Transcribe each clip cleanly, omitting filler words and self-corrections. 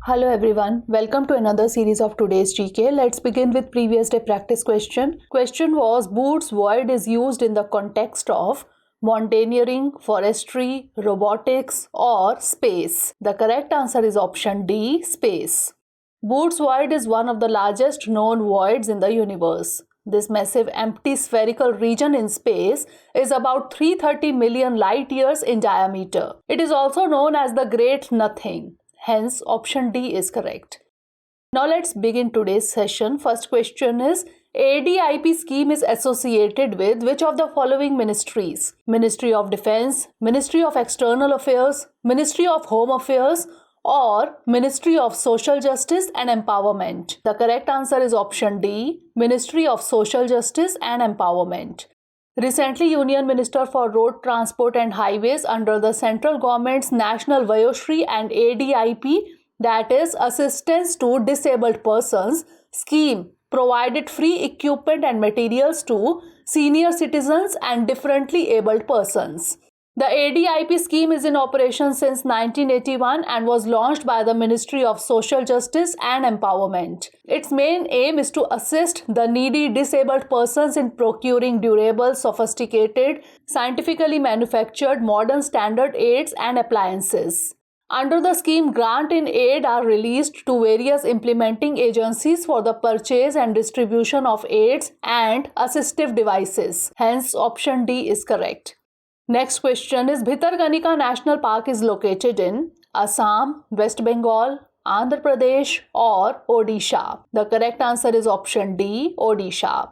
Hello everyone, welcome to another series of today's GK. Let's begin with previous day practice question. Question was Booth's void is used in the context of mountaineering, forestry, robotics or space. The correct answer is option D, space. Booth's void is one of the largest known voids in the universe. This massive empty spherical region in space is about 330 million light years in diameter. It is also known as the Great Nothing. Hence, option D is correct. Now let's begin today's session. First question is, ADIP scheme is associated with which of the following ministries? Ministry of Defense, Ministry of External Affairs, Ministry of Home Affairs, or Ministry of Social Justice and Empowerment? The correct answer is option D, Ministry of Social Justice and Empowerment. Recently, Union Minister for Road Transport and Highways under the central government's National Vayashri and ADIP, that is Assistance to Disabled Persons scheme, provided free equipment and materials to senior citizens and differently abled persons. The ADIP scheme is in operation since 1981 and was launched by the Ministry of Social Justice and Empowerment. Its main aim is to assist the needy disabled persons in procuring durable, sophisticated, scientifically manufactured modern standard aids and appliances. Under the scheme, grant in aid are released to various implementing agencies for the purchase and distribution of aids and assistive devices. Hence, option D is correct. Next question is, Bhitarkanika National Park is located in Assam, West Bengal, Andhra Pradesh or Odisha. The correct answer is option D, Odisha.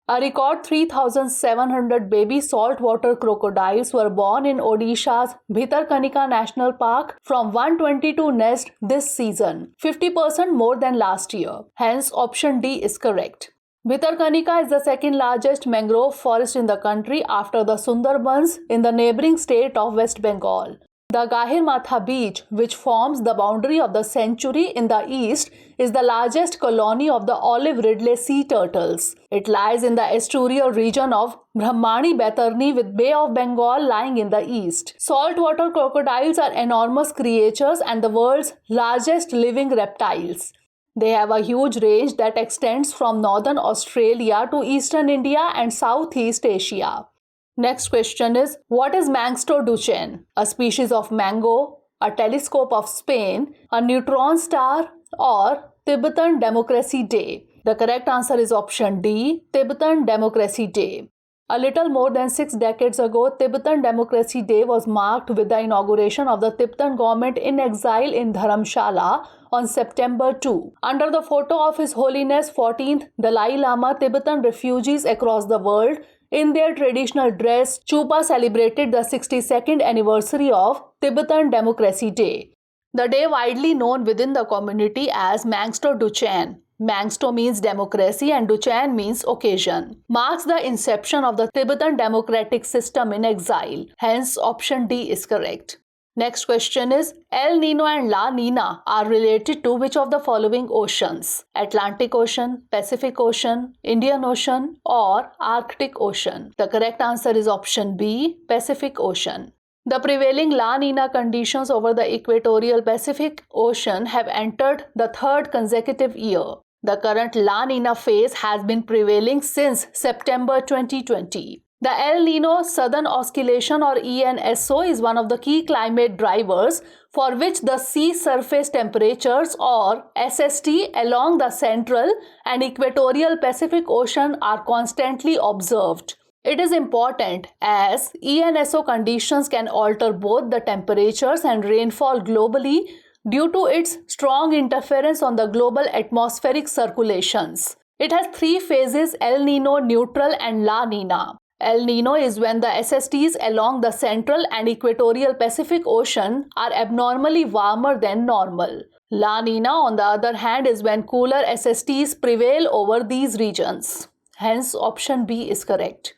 A record 3,700 baby saltwater crocodiles were born in Odisha's Bhitarkanika National Park from 122 nests this season, 50% more than last year. Hence, option D is correct. Bhitarkanika is the second largest mangrove forest in the country after the Sundarbans in the neighboring state of West Bengal. The Gahirmatha beach, which forms the boundary of the sanctuary in the east, is the largest colony of the olive ridley sea turtles. It lies in the estuarial region of Brahmani Baitarni with Bay of Bengal lying in the east. Saltwater crocodiles are enormous creatures and the world's largest living reptiles. They have a huge range that extends from northern Australia to eastern India and Southeast Asia. Next question is, what is Mangsto Duchenne? A species of mango, a telescope of Spain, a neutron star, or Tibetan Democracy Day? The correct answer is option D, Tibetan Democracy Day. A little more than 6 decades ago, Tibetan Democracy Day was marked with the inauguration of the Tibetan government in exile in Dharamshala on September 2. Under the photo of His Holiness 14th Dalai Lama, Tibetan refugees across the world in their traditional dress, Chupa celebrated the 62nd anniversary of Tibetan Democracy Day. The day widely known within the community as Mangsto Duchenne. Mangsto means democracy and Duchenne means occasion. Marks the inception of the Tibetan democratic system in exile. Hence, option D is correct. Next question is, El Nino and La Nina are related to which of the following oceans? Atlantic Ocean, Pacific Ocean, Indian Ocean or Arctic Ocean? The correct answer is option B, Pacific Ocean. The prevailing La Nina conditions over the equatorial Pacific Ocean have entered the third consecutive year. The current La Nina phase has been prevailing since September 2020. The El Nino Southern Oscillation or ENSO is one of the key climate drivers for which the sea surface temperatures or SST along the central and equatorial Pacific Ocean are constantly observed. It is important as ENSO conditions can alter both the temperatures and rainfall globally due to its strong interference on the global atmospheric circulations. It has 3 phases: El Nino, Neutral and La Nina. El Nino is when the SSTs along the central and equatorial Pacific Ocean are abnormally warmer than normal. La Nina, on the other hand, is when cooler SSTs prevail over these regions. Hence, option B is correct.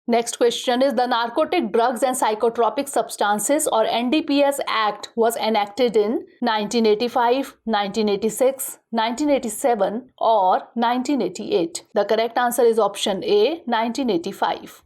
Next question is, the Narcotic Drugs and Psychotropic Substances or NDPS Act was enacted in 1985, 1986, 1987 or 1988. The correct answer is option A, 1985.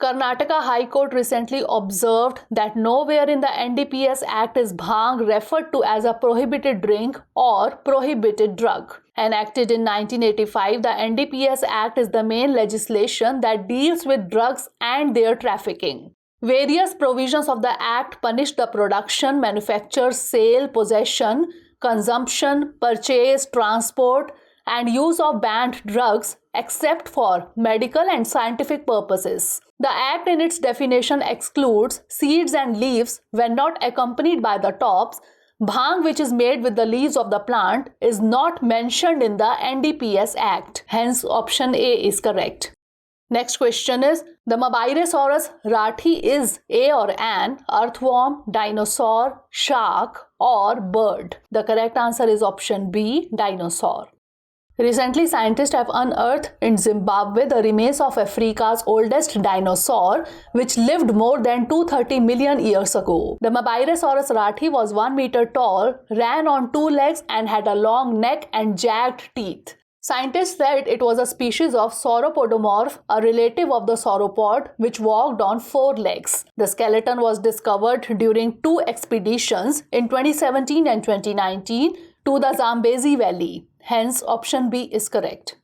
Karnataka High Court recently observed that nowhere in the NDPS Act is bhang referred to as a prohibited drink or prohibited drug. Enacted in 1985, the NDPS Act is the main legislation that deals with drugs and their trafficking. Various provisions of the Act punish the production, manufacture, sale, possession, consumption, purchase, transport, and use of banned drugs except for medical and scientific purposes. The Act in its definition excludes seeds and leaves when not accompanied by the tops. Bhang, which is made with the leaves of the plant, is not mentioned in the NDPS Act. Hence, option A is correct. Next question is, the Mabairosaurus rathi is a or an earthworm, dinosaur, shark, or bird? The correct answer is option B, dinosaur. Recently, scientists have unearthed in Zimbabwe the remains of Africa's oldest dinosaur, which lived more than 230 million years ago. The Mabairosaurus rathi was 1 meter tall, ran on 2 legs, and had a long neck and jagged teeth. Scientists said it was a species of sauropodomorph, a relative of the sauropod, which walked on 4 legs. The skeleton was discovered during 2 expeditions in 2017 and 2019 to the Zambezi Valley. Hence, option B is correct.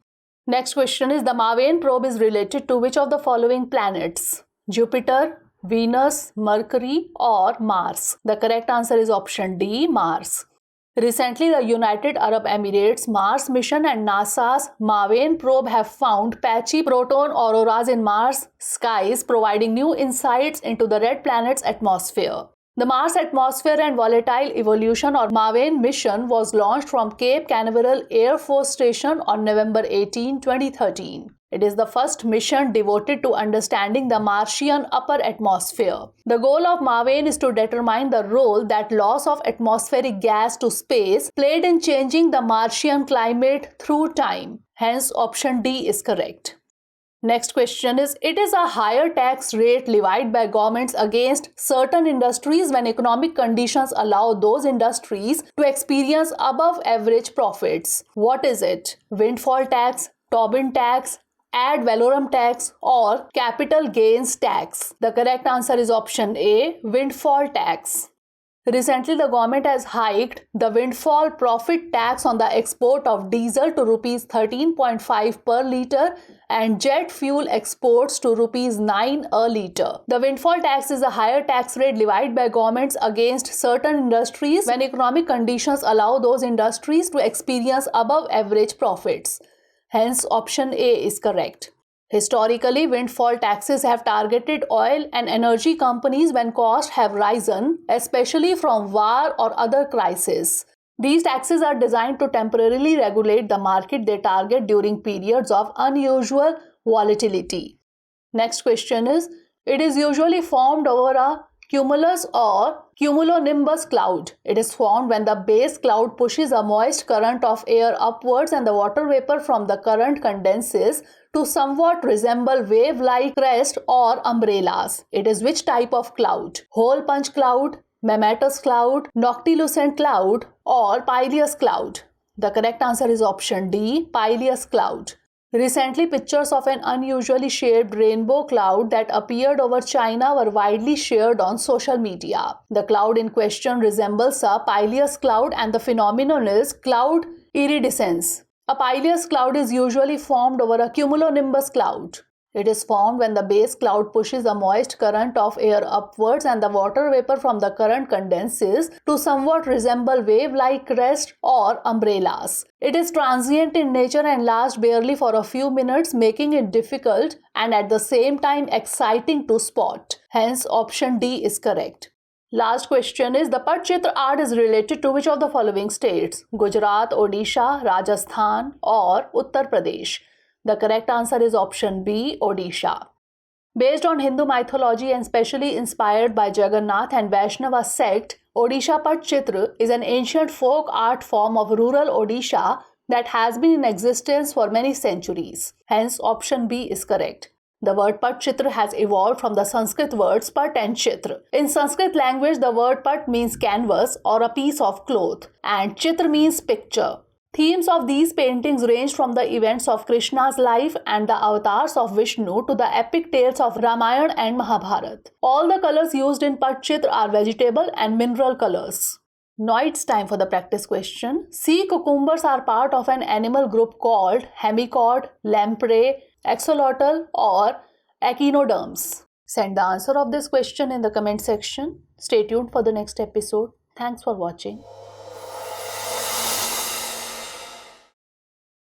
Next question is, the MAVEN probe is related to which of the following planets? Jupiter, Venus, Mercury, or Mars? The correct answer is option D, Mars. Recently, the United Arab Emirates Mars mission and NASA's MAVEN probe have found patchy proton auroras in Mars skies, providing new insights into the red planet's atmosphere. The Mars Atmosphere and Volatile Evolution or MAVEN mission was launched from Cape Canaveral Air Force Station on November 18, 2013. It is the first mission devoted to understanding the Martian upper atmosphere. The goal of MAVEN is to determine the role that loss of atmospheric gas to space played in changing the Martian climate through time. Hence, option D is correct. Next question is, it is a higher tax rate levied by governments against certain industries when economic conditions allow those industries to experience above average profits. What is it? Windfall tax, Tobin tax, ad valorem tax, or capital gains tax? The correct answer is option A, windfall tax. Recently, the government has hiked the windfall profit tax on the export of diesel to Rs 13.5 per litre and jet fuel exports to Rs 9 a litre. The windfall tax is a higher tax rate levied by governments against certain industries when economic conditions allow those industries to experience above average profits. Hence, option A is correct. Historically, windfall taxes have targeted oil and energy companies when costs have risen, especially from war or other crises. These taxes are designed to temporarily regulate the market they target during periods of unusual volatility. Next question is, it is usually formed over a cumulus or cumulonimbus cloud. It is formed when the base cloud pushes a moist current of air upwards and the water vapor from the current condenses to somewhat resemble wave-like crest or umbrellas. It is which type of cloud? Hole punch cloud, mammatus cloud, noctilucent cloud, or pileus cloud? The correct answer is option D, pileus cloud. Recently, pictures of an unusually shaped rainbow cloud that appeared over China were widely shared on social media. The cloud in question resembles a pileus cloud and the phenomenon is cloud iridescence. A pileus cloud is usually formed over a cumulonimbus cloud. It is formed when the base cloud pushes a moist current of air upwards and the water vapor from the current condenses to somewhat resemble wave-like crest or umbrellas. It is transient in nature and lasts barely for a few minutes, making it difficult and at the same time exciting to spot. Hence, option D is correct. Last question is, the Patchitra art is related to which of the following states? Gujarat, Odisha, Rajasthan, or Uttar Pradesh? The correct answer is option B, Odisha. Based on Hindu mythology and specially inspired by Jagannath and Vaishnava sect, Odisha Patchitra is an ancient folk art form of rural Odisha that has been in existence for many centuries. Hence, option B is correct. The word Patchitra has evolved from the Sanskrit words Pat and Chitra. In Sanskrit language, the word Pat means canvas or a piece of cloth, and Chitra means picture. Themes of these paintings range from the events of Krishna's life and the avatars of Vishnu to the epic tales of Ramayana and Mahabharata. All the colors used in Patchitra are vegetable and mineral colors. Now it's time for the practice question. Sea cucumbers are part of an animal group called hemicod, lamprey, axolotl or echinoderms. Send the answer of this question in the comment section. Stay tuned for the next episode. Thanks for watching.